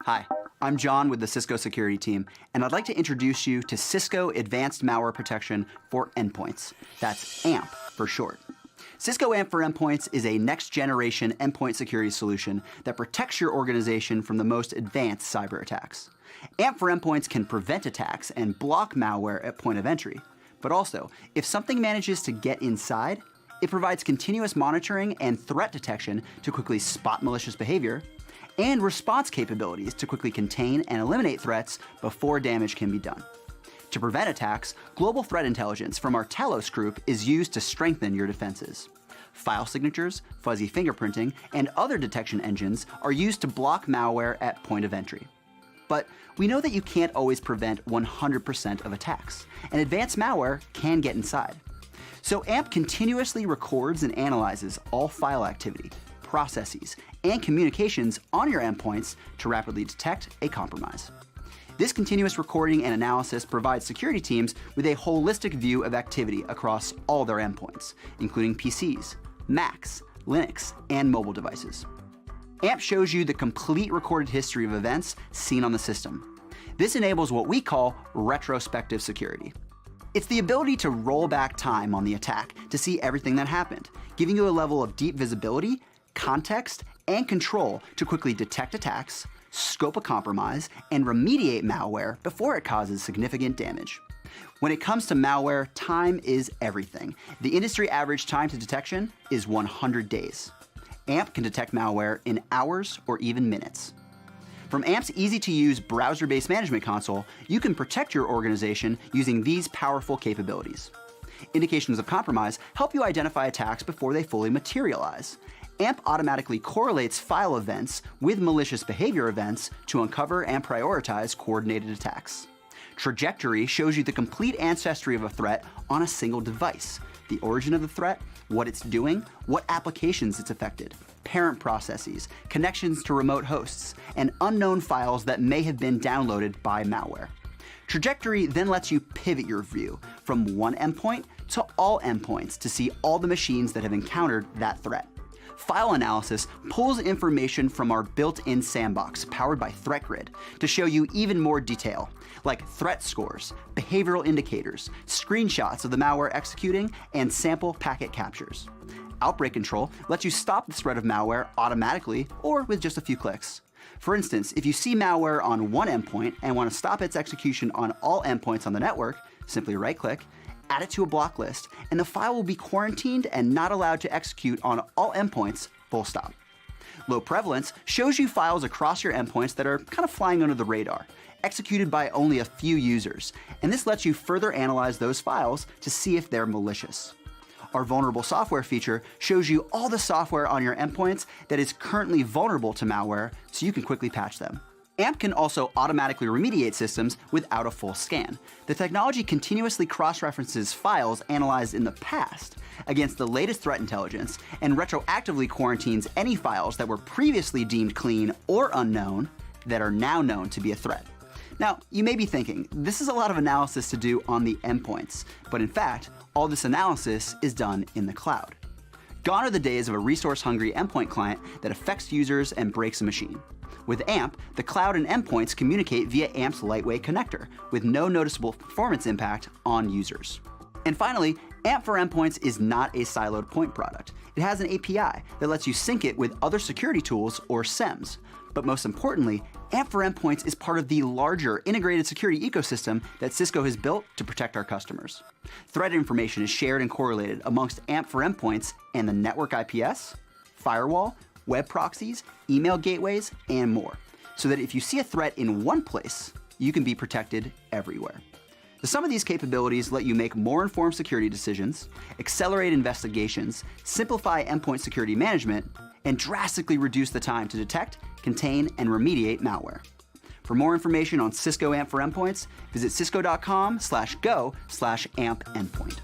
Hi, I'm John with the Cisco security team, and I'd like to introduce you to Cisco Advanced Malware Protection for Endpoints. That's AMP for short. Cisco AMP for Endpoints is a next-generation endpoint security solution that protects your organization from the most advanced cyber attacks. AMP for Endpoints can prevent attacks and block malware at point of entry. But also, if something manages to get inside, it provides continuous monitoring and threat detection to quickly spot malicious behavior, and response capabilities to quickly contain and eliminate threats before damage can be done. To prevent attacks, global threat intelligence from our Talos group is used to strengthen your defenses. File signatures, fuzzy fingerprinting, and other detection engines are used to block malware at point of entry. But we know that you can't always prevent 100% of attacks, and advanced malware can get inside. So AMP continuously records and analyzes all file activity, processes, and communications on your endpoints to rapidly detect a compromise. This continuous recording and analysis provides security teams with a holistic view of activity across all their endpoints, including PCs, Macs, Linux, and mobile devices. AMP shows you the complete recorded history of events seen on the system. This enables what we call retrospective security. It's the ability to roll back time on the attack to see everything that happened, giving you a level of deep visibility, context, and control to quickly detect attacks, scope a compromise, and remediate malware before it causes significant damage. When it comes to malware, time is everything. The industry average time to detection is 100 days. AMP can detect malware in hours or even minutes. From AMP's easy-to-use browser-based management console, you can protect your organization using these powerful capabilities. Indications of compromise help you identify attacks before they fully materialize. AMP automatically correlates file events with malicious behavior events to uncover and prioritize coordinated attacks. Trajectory shows you the complete ancestry of a threat on a single device, the origin of the threat, what it's doing, what applications it's affected, parent processes, connections to remote hosts, and unknown files that may have been downloaded by malware. Trajectory then lets you pivot your view from one endpoint to all endpoints to see all the machines that have encountered that threat. File analysis pulls information from our built-in sandbox powered by ThreatGrid to show you even more detail, like threat scores, behavioral indicators, screenshots of the malware executing, and sample packet captures. Outbreak Control lets you stop the spread of malware automatically or with just a few clicks. For instance, if you see malware on one endpoint and want to stop its execution on all endpoints on the network, simply right-click, add it to a block list, and the file will be quarantined and not allowed to execute on all endpoints, full stop. Low prevalence shows you files across your endpoints that are kind of flying under the radar, executed by only a few users, and this lets you further analyze those files to see if they're malicious. Our vulnerable software feature shows you all the software on your endpoints that is currently vulnerable to malware so you can quickly patch them. AMP can also automatically remediate systems without a full scan. The technology continuously cross-references files analyzed in the past against the latest threat intelligence and retroactively quarantines any files that were previously deemed clean or unknown that are now known to be a threat. Now, you may be thinking, this is a lot of analysis to do on the endpoints, but in fact, all this analysis is done in the cloud. Gone are the days of a resource-hungry endpoint client that affects users and breaks a machine. With AMP, the cloud and endpoints communicate via AMP's lightweight connector, with no noticeable performance impact on users. And finally, AMP for Endpoints is not a siloed point product. It has an API that lets you sync it with other security tools or SIEMs. But most importantly, AMP for Endpoints is part of the larger integrated security ecosystem that Cisco has built to protect our customers. Threat information is shared and correlated amongst AMP for Endpoints and the network IPS, firewall, web proxies, email gateways, and more, so that if you see a threat in one place, you can be protected everywhere. The sum of these capabilities let you make more informed security decisions, accelerate investigations, simplify endpoint security management, and drastically reduce the time to detect, contain, and remediate malware. For more information on Cisco AMP for Endpoints, visit cisco.com/go/AMP endpoint.